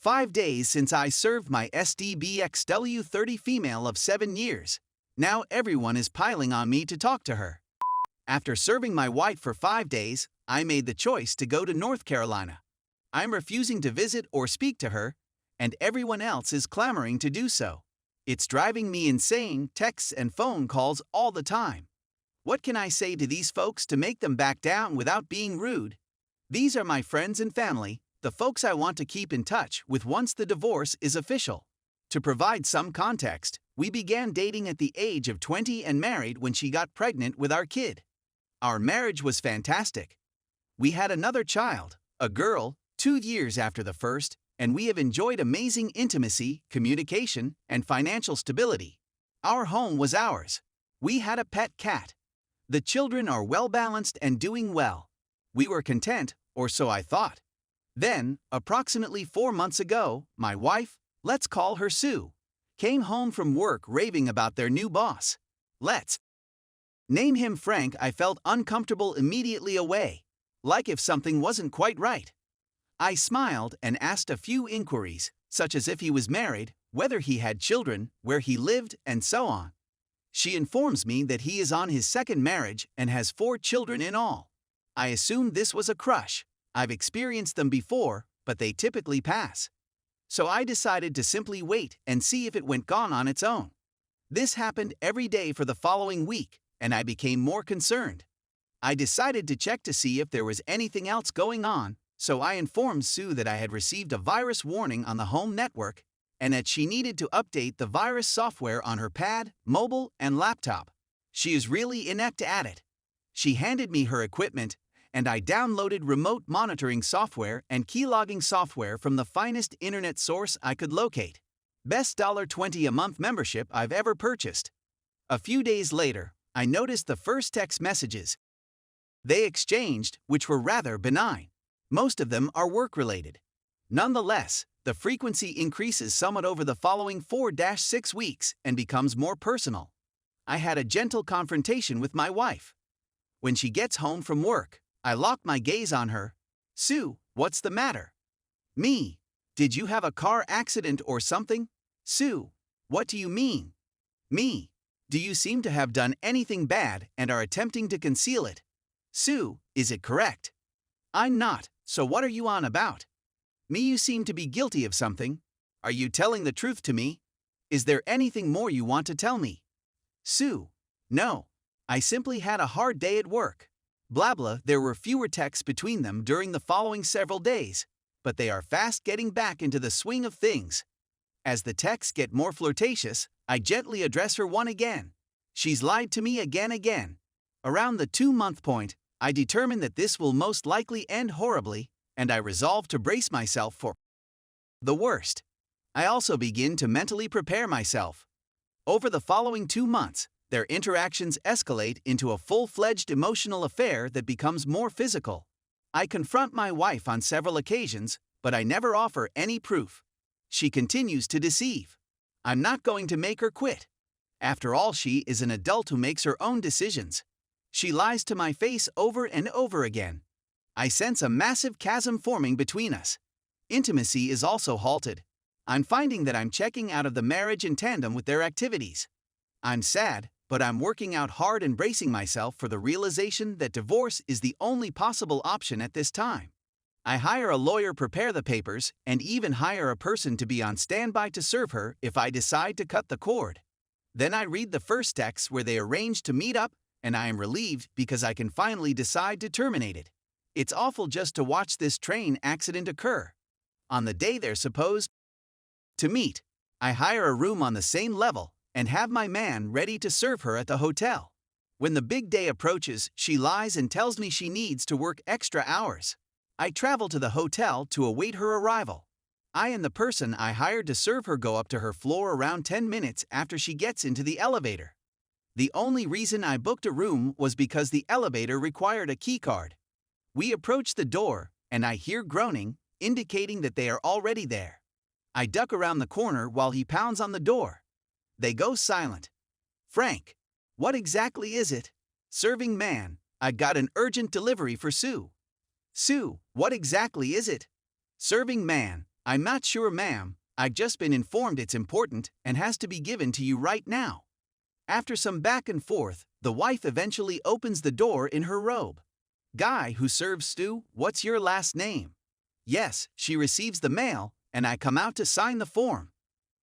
5 days since I served my STBXW 30 female of 7 years. Now everyone is piling on me to talk to her. After serving my wife for 5 days, I made the choice to go to North Carolina. I'm refusing to visit or speak to her, and everyone else is clamoring to do so. It's driving me insane, texts and phone calls all the time. What can I say to these folks to make them back down without being rude? These are my friends and family, the folks I want to keep in touch with once the divorce is official. To provide some context, we began dating at the age of 20 and married when she got pregnant with our kid. Our marriage was fantastic. We had another child, a girl, 2 years after the first, and we have enjoyed amazing intimacy, communication, and financial stability. Our home was ours. We had a pet cat. The children are well-balanced and doing well. We were content, or so I thought. Then, approximately 4 months ago, my wife, let's call her Sue, came home from work raving about their new boss. Let's name him Frank. I felt uncomfortable immediately away, like if something wasn't quite right. I smiled and asked a few inquiries, such as if he was married, whether he had children, where he lived, and so on. She informs me that he is on his second marriage and has 4 children in all. I assumed this was a crush. I've experienced them before, but they typically pass. So I decided to simply wait and see if it went gone on its own. This happened every day for the following week, and I became more concerned. I decided to check to see if there was anything else going on, so I informed Sue that I had received a virus warning on the home network and that she needed to update the virus software on her pad, mobile, and laptop. She is really inept at it. She handed me her equipment, and I downloaded remote monitoring software and keylogging software from the finest internet source I could locate. Best $20 a month membership I've ever purchased. A few days later, I noticed the first text messages they exchanged, which were rather benign. Most of them are work-related. Nonetheless, the frequency increases somewhat over the following 4-6 weeks and becomes more personal. I had a gentle confrontation with my wife. When she gets home from work, I lock my gaze on her. Sue, what's the matter? Me. Did you have a car accident or something? Sue, what do you mean? Me. Do you seem to have done anything bad and are attempting to conceal it? Sue, is it correct? I'm not, so what are you on about? Me, you seem to be guilty of something. Are you telling the truth to me? Is there anything more you want to tell me? Sue, no. I simply had a hard day at work. Blah blah. There were fewer texts between them during the following several days, but they are fast getting back into the swing of things. As the texts get more flirtatious, I gently address her one again. She's lied to me again. Around the 2-month point, I determine that this will most likely end horribly, and I resolve to brace myself for the worst. I also begin to mentally prepare myself. Over the following 2 months, their interactions escalate into a full-fledged emotional affair that becomes more physical. I confront my wife on several occasions, but I never offer any proof. She continues to deceive. I'm not going to make her quit. After all, she is an adult who makes her own decisions. She lies to my face over and over again. I sense a massive chasm forming between us. Intimacy is also halted. I'm finding that I'm checking out of the marriage in tandem with their activities. I'm sad, but I'm working out hard and bracing myself for the realization that divorce is the only possible option at this time. I hire a lawyer, prepare the papers, and even hire a person to be on standby to serve her if I decide to cut the cord. Then I read the first text where they arrange to meet up, and I am relieved because I can finally decide to terminate it. It's awful just to watch this train accident occur. On the day they're supposed to meet, I hire a room on the same level and have my man ready to serve her at the hotel. When the big day approaches, she lies and tells me she needs to work extra hours. I travel to the hotel to await her arrival. I and the person I hired to serve her go up to her floor around 10 minutes after she gets into the elevator. The only reason I booked a room was because the elevator required a keycard. We approach the door, and I hear groaning, indicating that they are already there. I duck around the corner while he pounds on the door. They go silent. Frank, what exactly is it? Serving man, I got an urgent delivery for Sue. Sue, what exactly is it? Serving man, I'm not sure, ma'am. I've just been informed it's important and has to be given to you right now. After some back and forth, the wife eventually opens the door in her robe. Guy who serves stew, what's your last name? Yes, she receives the mail, and I come out to sign the form.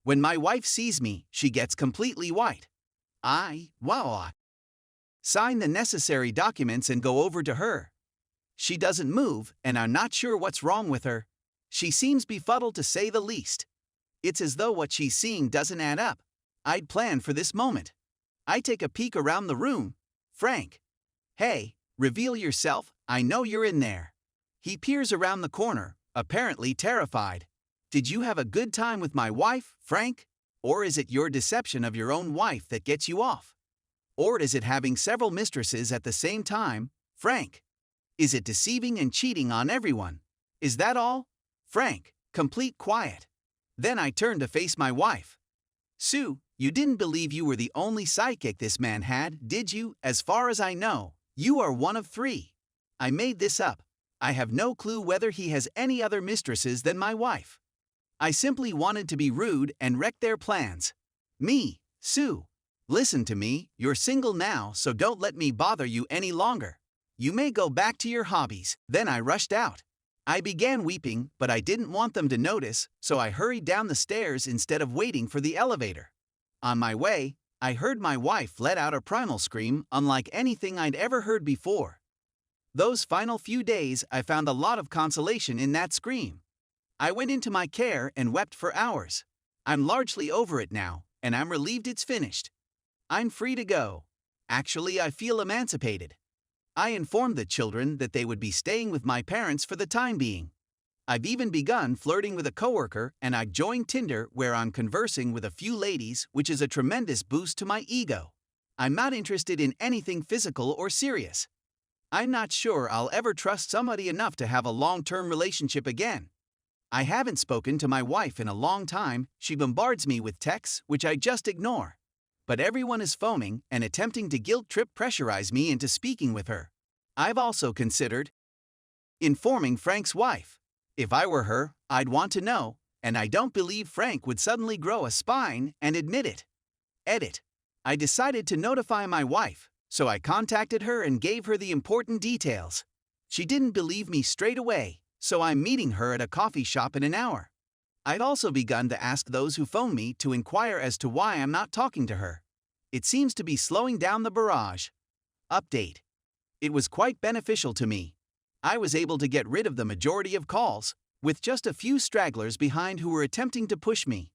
When my wife sees me, she gets completely white. I sign the necessary documents and go over to her. She doesn't move, and I'm not sure what's wrong with her. She seems befuddled to say the least. It's as though what she's seeing doesn't add up. I'd planned for this moment. I take a peek around the room. Frank. Hey, reveal yourself, I know you're in there. He peers around the corner, apparently terrified. Did you have a good time with my wife, Frank? Or is it your deception of your own wife that gets you off? Or is it having several mistresses at the same time, Frank? Is it deceiving and cheating on everyone? Is that all? Frank, complete quiet. Then I turn to face my wife. Sue, you didn't believe you were the only sidekick this man had, did you? As far as I know, you are one of 3. I made this up. I have no clue whether he has any other mistresses than my wife. I simply wanted to be rude and wreck their plans. Me, Sue. Listen to me, you're single now, so don't let me bother you any longer. You may go back to your hobbies. Then I rushed out. I began weeping, but I didn't want them to notice, so I hurried down the stairs instead of waiting for the elevator. On my way, I heard my wife let out a primal scream unlike anything I'd ever heard before. Those final few days, I found a lot of consolation in that scream. I went into my care and wept for hours. I'm largely over it now, and I'm relieved it's finished. I'm free to go. Actually, I feel emancipated. I informed the children that they would be staying with my parents for the time being. I've even begun flirting with a coworker, and I joined Tinder where I'm conversing with a few ladies, which is a tremendous boost to my ego. I'm not interested in anything physical or serious. I'm not sure I'll ever trust somebody enough to have a long-term relationship again. I haven't spoken to my wife in a long time. She bombards me with texts, which I just ignore. But everyone is foaming and attempting to guilt-trip pressurize me into speaking with her. I've also considered informing Frank's wife. If I were her, I'd want to know, and I don't believe Frank would suddenly grow a spine and admit it. Edit. I decided to notify my wife, so I contacted her and gave her the important details. She didn't believe me straight away, so I'm meeting her at a coffee shop in an hour. I'd also begun to ask those who phone me to inquire as to why I'm not talking to her. It seems to be slowing down the barrage. Update. It was quite beneficial to me. I was able to get rid of the majority of calls, with just a few stragglers behind who were attempting to push me.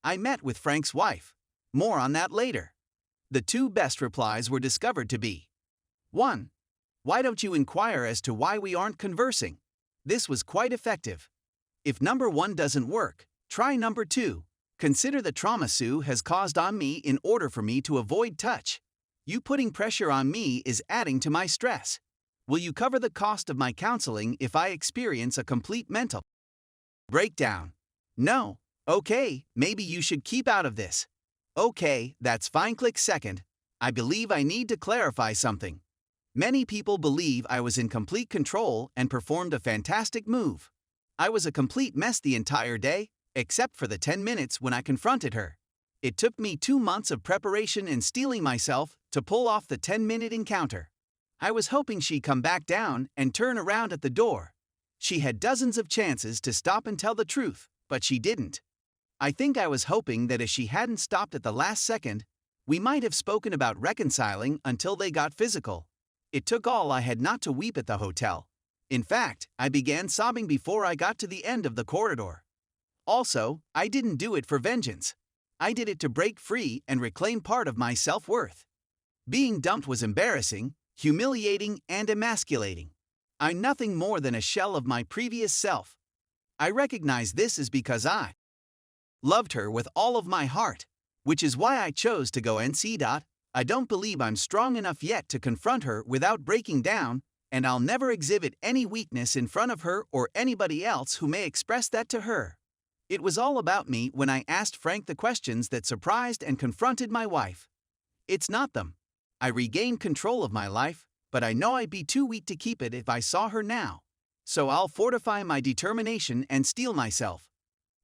I met with Frank's wife. More on that later. The 2 best replies were discovered to be 1. Why don't you inquire as to why we aren't conversing? This was quite effective. If number 1 doesn't work, try number 2. Consider the trauma Sue has caused on me in order for me to avoid touch. You putting pressure on me is adding to my stress. Will you cover the cost of my counseling if I experience a complete mental breakdown? No. Okay, maybe you should keep out of this. Okay, that's fine. Click 2nd. I believe I need to clarify something. Many people believe I was in complete control and performed a fantastic move. I was a complete mess the entire day, except for the 10 minutes when I confronted her. It took me 2 months of preparation and steeling myself to pull off the 10-minute encounter. I was hoping she'd come back down and turn around at the door. She had dozens of chances to stop and tell the truth, but she didn't. I think I was hoping that if she hadn't stopped at the last second, we might have spoken about reconciling until they got physical. It took all I had not to weep at the hotel. In fact, I began sobbing before I got to the end of the corridor. Also, I didn't do it for vengeance. I did it to break free and reclaim part of my self-worth. Being dumped was embarrassing, humiliating, and emasculating. I'm nothing more than a shell of my previous self. I recognize this is because I loved her with all of my heart, which is why I chose to go NC. I don't believe I'm strong enough yet to confront her without breaking down, and I'll never exhibit any weakness in front of her or anybody else who may express that to her. It was all about me when I asked Frank the questions that surprised and confronted my wife. It's not them. I regained control of my life, but I know I'd be too weak to keep it if I saw her now. So I'll fortify my determination and steel myself.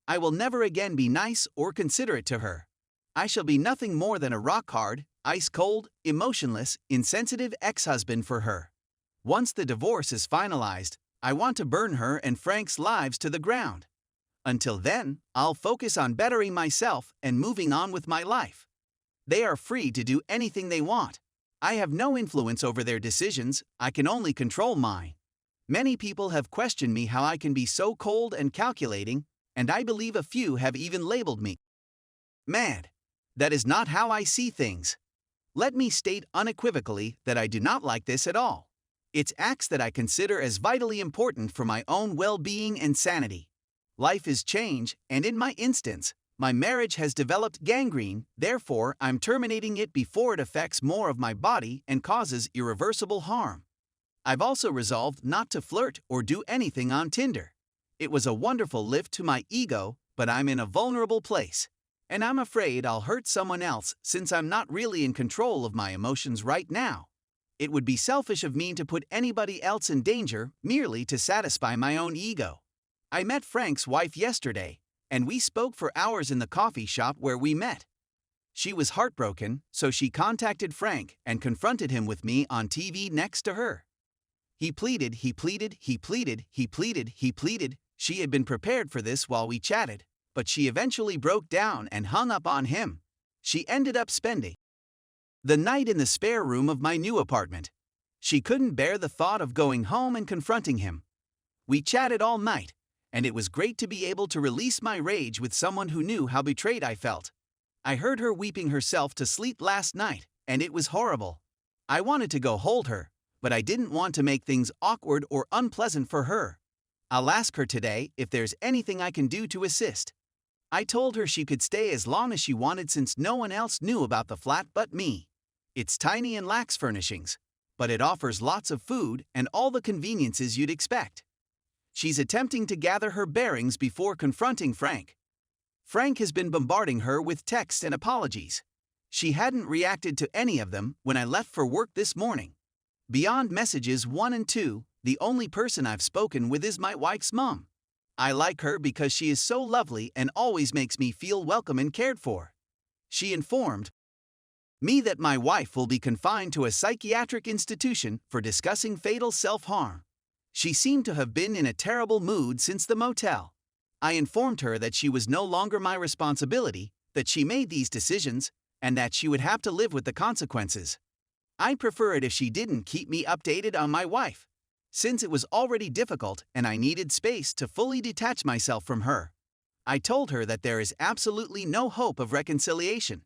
I will never again be nice or considerate to her. I shall be nothing more than a rock-hard, ice-cold, emotionless, insensitive ex-husband for her. Once the divorce is finalized, I want to burn her and Frank's lives to the ground. Until then, I'll focus on bettering myself and moving on with my life. They are free to do anything they want. I have no influence over their decisions, I can only control mine. Many people have questioned me how I can be so cold and calculating, and I believe a few have even labeled me mad. That is not how I see things. Let me state unequivocally that I do not like this at all. It's acts that I consider as vitally important for my own well-being and sanity. Life is change, and in my instance, my marriage has developed gangrene, therefore I'm terminating it before it affects more of my body and causes irreversible harm. I've also resolved not to flirt or do anything on Tinder. It was a wonderful lift to my ego, but I'm in a vulnerable place. And I'm afraid I'll hurt someone else since I'm not really in control of my emotions right now. It would be selfish of me to put anybody else in danger merely to satisfy my own ego. I met Frank's wife yesterday, and we spoke for hours in the coffee shop where we met. She was heartbroken, so she contacted Frank and confronted him with me on TV next to her. He pleaded. She had been prepared for this while we chatted, but she eventually broke down and hung up on him. She ended up spending the night in the spare room of my new apartment. She couldn't bear the thought of going home and confronting him. We chatted all night, and it was great to be able to release my rage with someone who knew how betrayed I felt. I heard her weeping herself to sleep last night, and it was horrible. I wanted to go hold her, but I didn't want to make things awkward or unpleasant for her. I'll ask her today if there's anything I can do to assist. I told her she could stay as long as she wanted since no one else knew about the flat but me. It's tiny and lacks furnishings, but it offers lots of food and all the conveniences you'd expect. She's attempting to gather her bearings before confronting Frank. Frank has been bombarding her with texts and apologies. She hadn't reacted to any of them when I left for work this morning. Beyond messages 1 and 2, the only person I've spoken with is my wife's mom. I like her because she is so lovely and always makes me feel welcome and cared for. She informed me that my wife will be confined to a psychiatric institution for discussing fatal self-harm. She seemed to have been in a terrible mood since the motel. I informed her that she was no longer my responsibility, that she made these decisions, and that she would have to live with the consequences. I'd prefer it if she didn't keep me updated on my wife, since it was already difficult and I needed space to fully detach myself from her. I told her that there is absolutely no hope of reconciliation.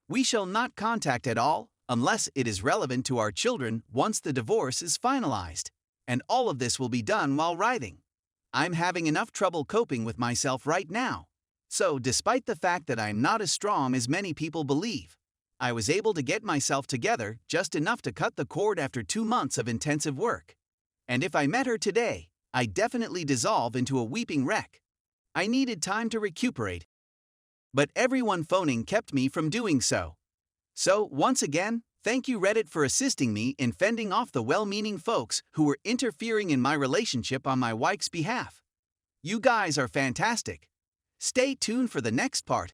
We shall not contact at all unless it is relevant to our children once the divorce is finalized, and all of this will be done while writhing. I'm having enough trouble coping with myself right now. So, despite the fact that I'm not as strong as many people believe, I was able to get myself together just enough to cut the cord after 2 months of intensive work. And if I met her today, I'd definitely dissolve into a weeping wreck. I needed time to recuperate, but everyone phoning kept me from doing so. So, once again, thank you Reddit for assisting me in fending off the well-meaning folks who were interfering in my relationship on my wife's behalf. You guys are fantastic. Stay tuned for the next part.